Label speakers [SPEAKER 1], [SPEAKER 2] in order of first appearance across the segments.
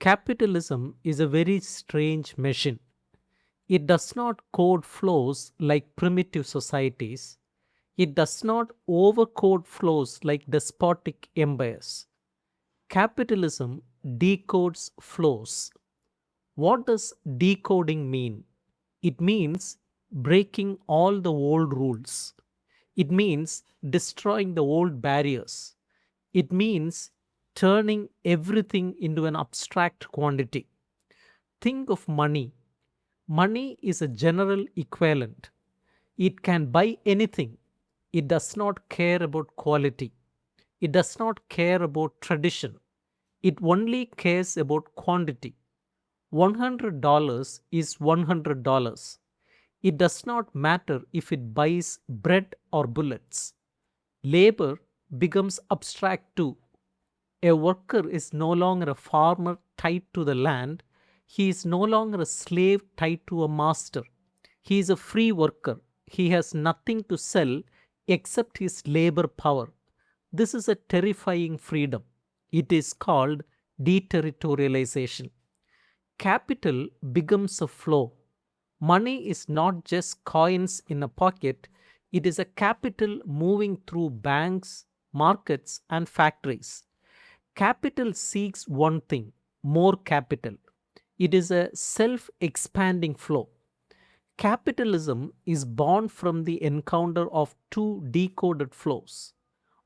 [SPEAKER 1] Capitalism is a very strange machine. It does not code flows like primitive societies. It does not overcode flows like despotic empires. Capitalism decodes flows. What does decoding mean? It means breaking all the old rules. It means destroying the old barriers. It means turning everything into an abstract quantity. Think of money. Money is a general equivalent. It can buy anything. It does not care about quality. It does not care about tradition. It only cares about quantity. $100 is $100. It does not matter if it buys bread or bullets. Labor becomes abstract too. A worker is no longer a farmer tied to the land. He is no longer a slave tied to a master. He is a free worker. He has nothing to sell except his labor power. This is a terrifying freedom. It is called deterritorialization. Capital becomes a flow. Money is not just coins in a pocket, it is a capital moving through banks, markets, and factories. Capital seeks one thing: more capital. It is a self expanding flow. Capitalism is born from the encounter of two decoded flows.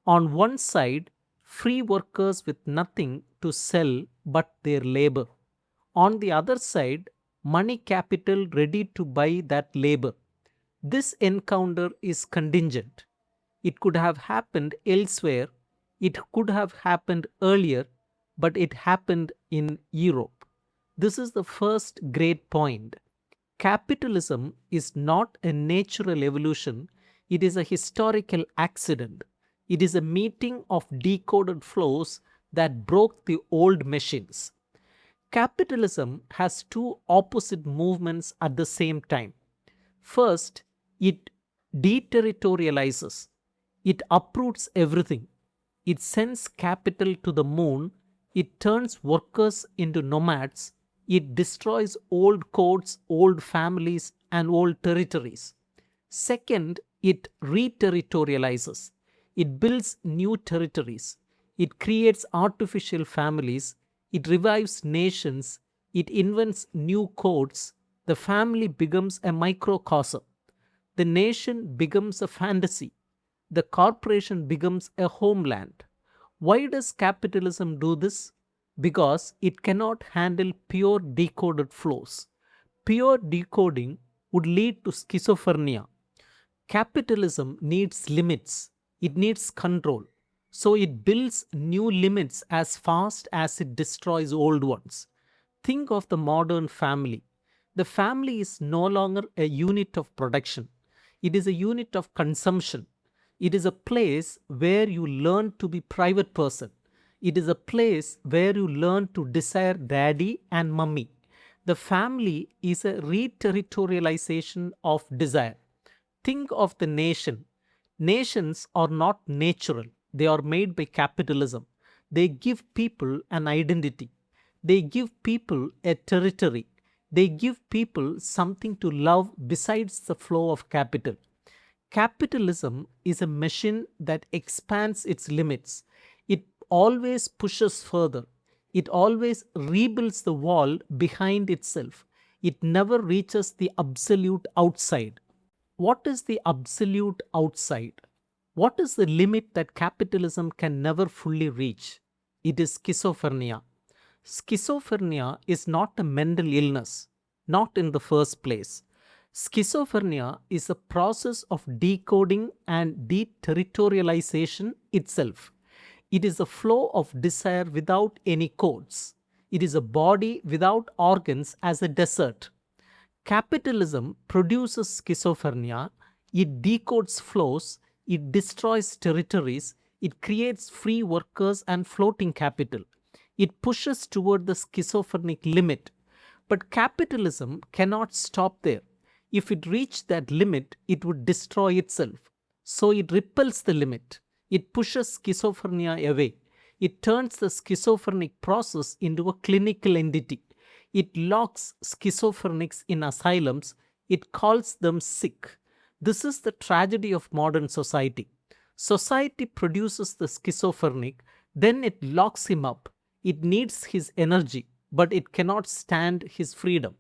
[SPEAKER 1] On one side, free workers with nothing to sell but their labor. On the other side, money capital ready to buy that labor. This encounter is contingent. It could have happened elsewhere, it could have happened earlier, but it happened in Europe. This is the first great point. Capitalism is not a natural evolution, it is a historical accident. It is a meeting of decoded flows that broke the old machines. Capitalism has two opposite movements at the same time. First, it deterritorializes. It uproots everything. It sends capital to the moon. It turns workers into nomads. It destroys old codes, old families, and old territories. Second, it reterritorializes. It builds new territories. It creates artificial families. It revives nations. It invents new codes. The family becomes a microcosm. The nation becomes a fantasy. The corporation becomes a homeland. Why does capitalism do this? Because it cannot handle pure decoded flows. Pure decoding would lead to schizophrenia. Capitalism needs limits, it needs control. So it builds new limits as fast as it destroys old ones. Think of the modern family. The family is no longer a unit of production, it is a unit of consumption. It is a place where you learn to be private person. It is a place where you learn to desire daddy and mummy. The family is a reterritorialization of desire. Think of the nation. Nations are not natural, they are made by capitalism. They give people an identity, they give people a territory, they give people something to love besides the flow of capital. Capitalism is a machine that expands its limits. It always pushes further. It always rebuilds the wall behind itself. It never reaches the absolute outside. What is the absolute outside? What is the limit that capitalism can never fully reach? It is schizophrenia. Schizophrenia is not a mental illness, not in the first place. Schizophrenia is a process of decoding and deterritorialization itself. It is a flow of desire without any codes. It is a body without organs as a desert. Capitalism produces schizophrenia, it decodes flows, it destroys territories, it creates free workers and floating capital. It pushes toward the schizophrenic limit. But capitalism cannot stop there. If it reached that limit, it would destroy itself. So it repels the limit. It pushes schizophrenia away. It turns the schizophrenic process into a clinical entity. It locks schizophrenics in asylums. It calls them sick. This is the tragedy of modern society. Society produces the schizophrenic, then it locks him up. It needs his energy, but it cannot stand his freedom.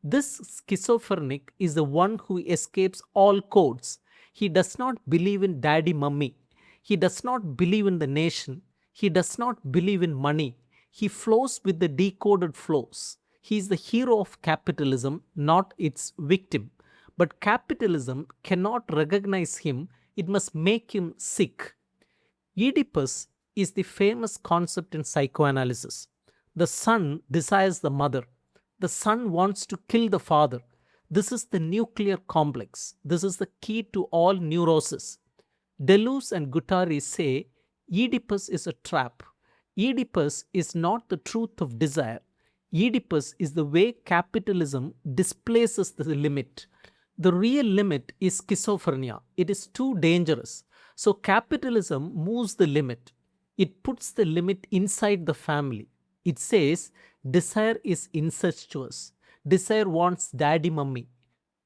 [SPEAKER 1] This schizophrenic is the one who escapes all codes. He does not believe in daddy mummy. He does not believe in the nation. He does not believe in money. He flows with the decoded flows. He is the hero of capitalism, not its victim. But capitalism cannot recognize him, it must make him sick. Oedipus is the famous concept in psychoanalysis. The son desires the mother. The son wants to kill the father. This is the nuclear complex. This is the key to all neurosis. Deleuze and Guattari say Oedipus is a trap. Oedipus is not the truth of desire. Oedipus is the way capitalism displaces the limit. The real limit is schizophrenia. It is too dangerous. So capitalism moves the limit. It puts the limit inside the family. It says desire is incestuous. Desire wants daddy mummy.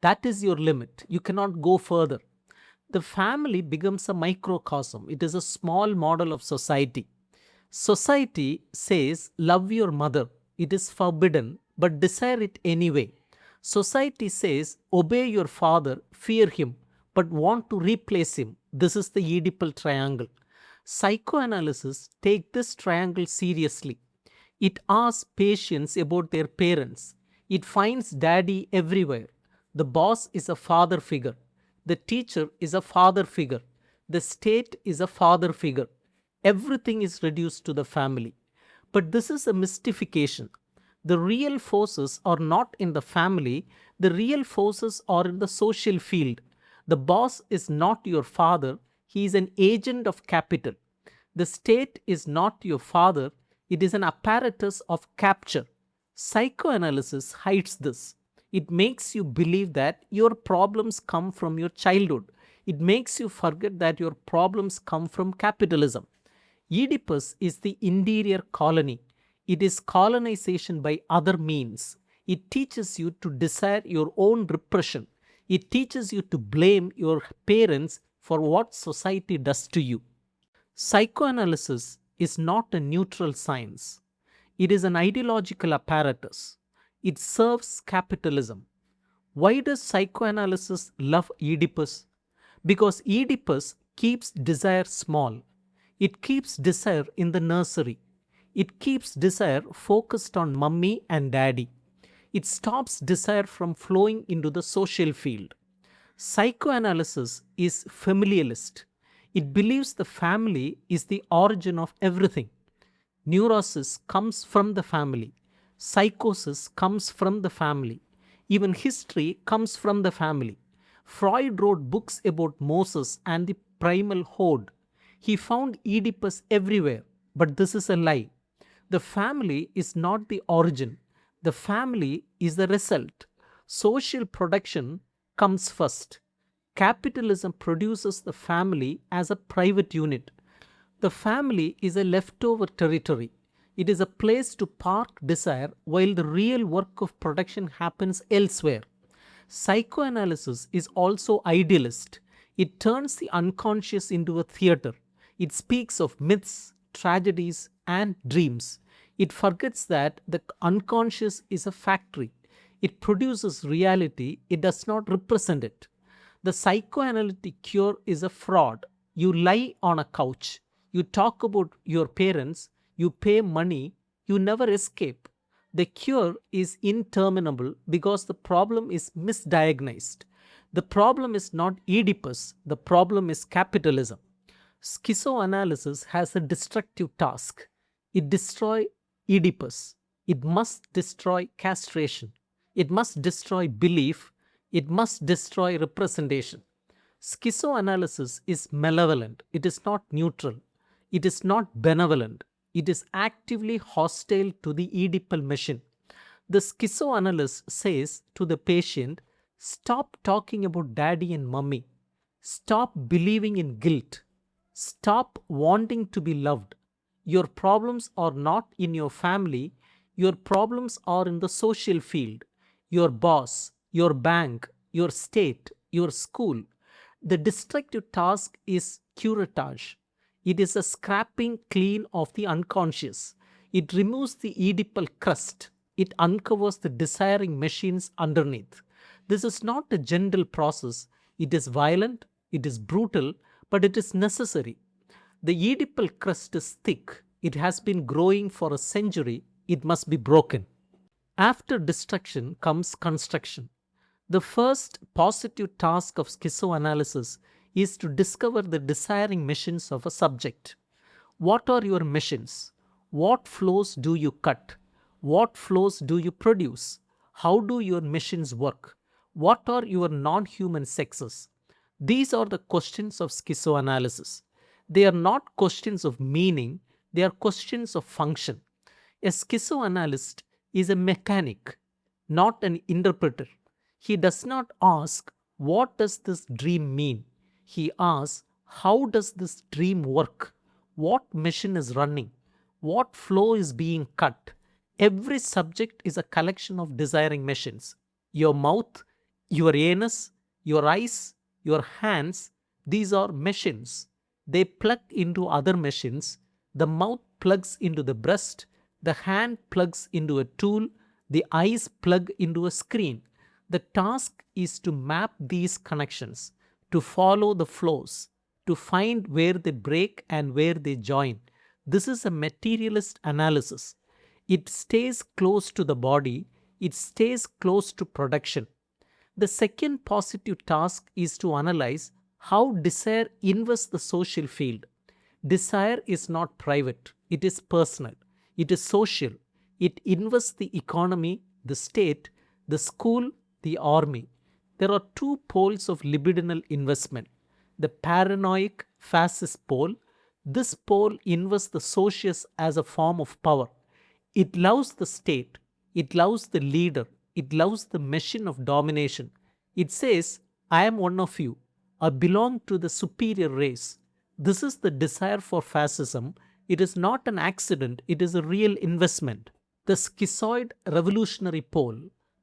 [SPEAKER 1] That is your limit. You cannot go further. The family becomes a microcosm. It is a small model of society. Society says love your mother. It is forbidden, but desire it anyway. Society says obey your father, fear him, but want to replace him. This is the Oedipal triangle. Psychoanalysis takes this triangle seriously. It asks patients about their parents. It finds daddy everywhere. The boss is a father figure. The teacher is a father figure. The state is a father figure. Everything is reduced to the family. But this is a mystification. The real forces are not in the family. The real forces are in the social field. The boss is not your father. He is an agent of capital. The state is not your father. It is an apparatus of capture. Psychoanalysis hides this. It makes you believe that your problems come from your childhood. It makes you forget that your problems come from capitalism. Oedipus is the interior colony. It is colonization by other means. It teaches you to desire your own repression. It teaches you to blame your parents for what society does to you. Psychoanalysis is not a neutral science. It is an ideological apparatus. It serves capitalism. Why does psychoanalysis love Oedipus? Because Oedipus keeps desire small. It keeps desire in the nursery. It keeps desire focused on mummy and daddy. It stops desire from flowing into the social field. Psychoanalysis is familialist. It believes the family is the origin of everything. Neurosis comes from the family. Psychosis comes from the family. Even history comes from the family. Freud wrote books about Moses and the primal horde. He found Oedipus everywhere, but this is a lie. The family is not the origin. The family is the result. Social production comes first. Capitalism produces the family as a private unit. The family is a leftover territory. It is a place to park desire while the real work of production happens elsewhere. Psychoanalysis is also idealist. It turns the unconscious into a theater. It speaks of myths, tragedies, and dreams. It forgets that the unconscious is a factory. It produces reality, it does not represent it. The psychoanalytic cure is a fraud. You lie on a couch. You talk about your parents. You pay money. You never escape. The cure is interminable because the problem is misdiagnosed. The problem is not Oedipus. The problem is capitalism. Schizoanalysis has a destructive task. It destroys Oedipus. It must destroy castration. It must destroy belief. It must destroy representation. Schizoanalysis is malevolent. It is not neutral. It is not benevolent. It is actively hostile to the Oedipal machine. The schizoanalyst says to the patient, stop talking about daddy and mummy. Stop believing in guilt. Stop wanting to be loved. Your problems are not in your family, your problems are in the social field, your boss, your bank, your state, your school. The destructive task is curatage. It is a scraping clean of the unconscious. It removes the Oedipal crust. It uncovers the desiring machines underneath. This is not a gentle process. It is violent, it is brutal, but it is necessary. The Oedipal crust is thick. It has been growing for a century. It must be broken. After destruction comes construction. The first positive task of schizoanalysis is to discover the desiring machines of a subject. What are your machines? What flows do you cut? What flows do you produce? How do your machines work? What are your non human sexes? These are the questions of schizoanalysis. They are not questions of meaning, they are questions of function. A schizoanalyst is a mechanic, not an interpreter. He does not ask, what does this dream mean? He asks, how does this dream work? What machine is running? What flow is being cut? Every subject is a collection of desiring machines. Your mouth, your anus, your eyes, your hands, these are machines. They plug into other machines. The mouth plugs into the breast, the hand plugs into a tool, the eyes plug into a screen. The task is to map these connections, to follow the flows, to find where they break and where they join. This is a materialist analysis. It stays close to the body, it stays close to production. The second positive task is to analyze how desire invests the social field. Desire is not private, it is personal, it is social. It invests the economy, the state, the school, the army. There are two poles of libidinal investment. The paranoid fascist pole. This pole invests the socius as a form of power. It loves the state, it loves the leader, it loves the machine of domination. It says, I am one of you, I belong to the superior race. This is the desire for fascism. It is not an accident, it is a real investment. The schizoid revolutionary pole.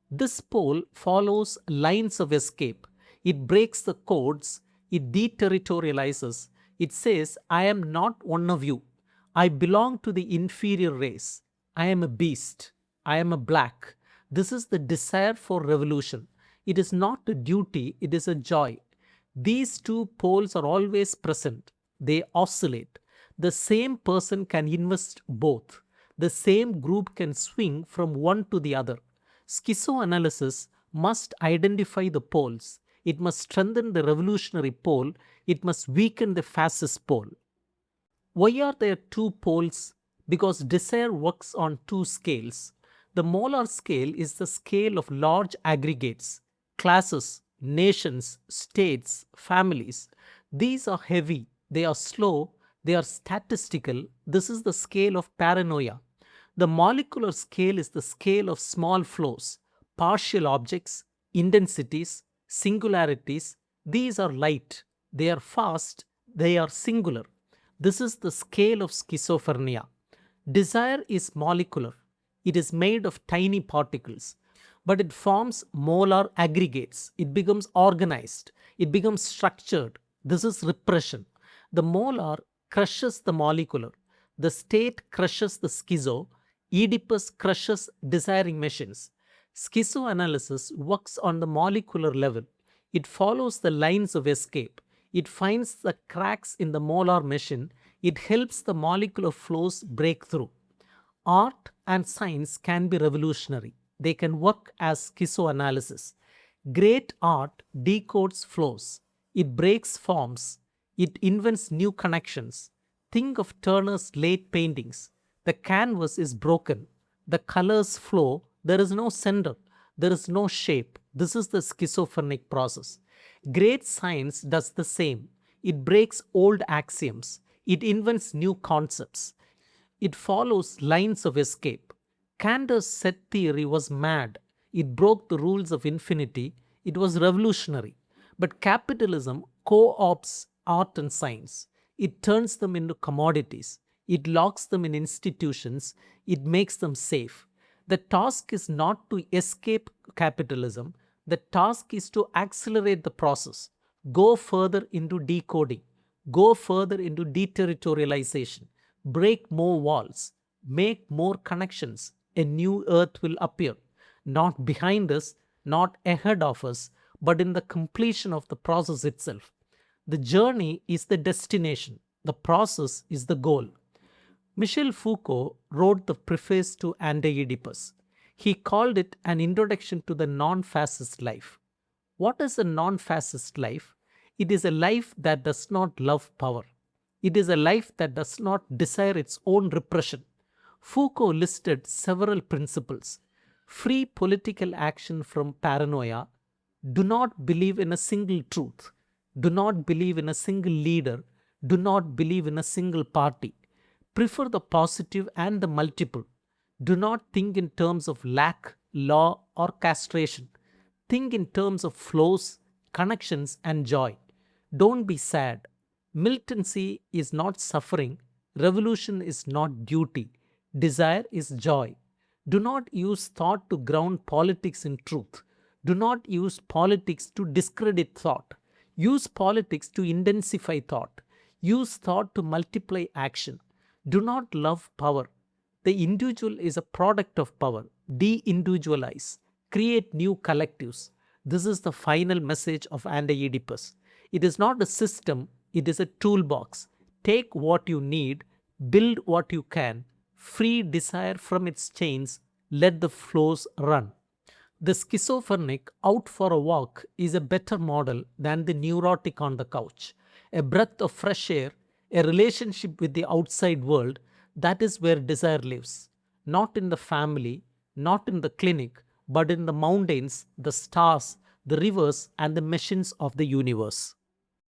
[SPEAKER 1] This pole follows lines of escape. It breaks the codes, it deterritorializes. It says, I am not one of you. I belong to the inferior race. I am a beast. I am a black. This is the desire for revolution. It is not a duty, it is a joy. These two poles are always present. They oscillate. The same person can invest both. The same group can swing from one to the other. Schizoanalysis must identify the poles. It must strengthen the revolutionary pole. It must weaken the fascist pole. Why are there two poles? Because desire works on two scales. The molar scale is the scale of large aggregates, classes, nations, states, families. These are heavy, they are slow, they are statistical. This is the scale of paranoia. The molecular scale is the scale of small flows, partial objects, intensities, singularities. These are light, they are fast, they are singular. This is the scale of schizophrenia. Desire is molecular. It is made of tiny particles, but it forms molar aggregates. It becomes organized. It becomes structured. This is repression. The molar crushes the molecular. The state crushes the schizo. Oedipus crushes desiring machines. Schizoanalysis works on the molecular level. It follows the lines of escape. It finds the cracks in the molar machine. It helps the molecular flows break through. Art and science can be revolutionary. They can work as schizoanalysis. Great art decodes flows. It breaks forms. It invents new connections. Think of Turner's late paintings. The canvas is broken. The colors flow. There is no center. There is no shape. This is the schizophrenic process. Great science does the same. It breaks old axioms. It invents new concepts. It follows lines of escape. Cantor's set theory was mad. It broke the rules of infinity. It was revolutionary. But capitalism co opts art and science. It turns them into commodities. It locks them in institutions, it makes them safe. The task is not to escape capitalism, the task is to accelerate the process, go further into decoding, go further into deterritorialization, break more walls, make more connections. A new earth will appear, not behind us, not ahead of us, but in the completion of the process itself. The journey is the destination, the process is the goal. Michel Foucault wrote the preface to Anti-Oedipus. He called it an introduction to the non fascist life. What is a non fascist life? It is a life that does not love power. It is a life that does not desire its own repression. Foucault listed several principles: free political action from paranoia, do not believe in a single truth, do not believe in a single leader, do not believe in a single party, prefer the positive and the multiple, do not think in terms of lack, law, or castration. Think in terms of flows, connections, and joy. Don't be sad. Militancy is not suffering. Revolution is not duty. Desire is joy. Do not use thought to ground politics in truth. Do not use politics to discredit thought. Use politics to intensify thought. Use thought to multiply action. Do not love power. The individual is a product of power. De-individualize. Create new collectives. This is the final message of Anti-Oedipus. It is not a system, it is a toolbox. Take what you need, build what you can, free desire from its chains, let the flows run. The schizophrenic out for a walk is a better model than the neurotic on the couch. A breath of fresh air, a relationship with the outside world, that is where desire lives. Not in the family, not in the clinic, but in the mountains, the stars, the rivers, and the machines of the universe.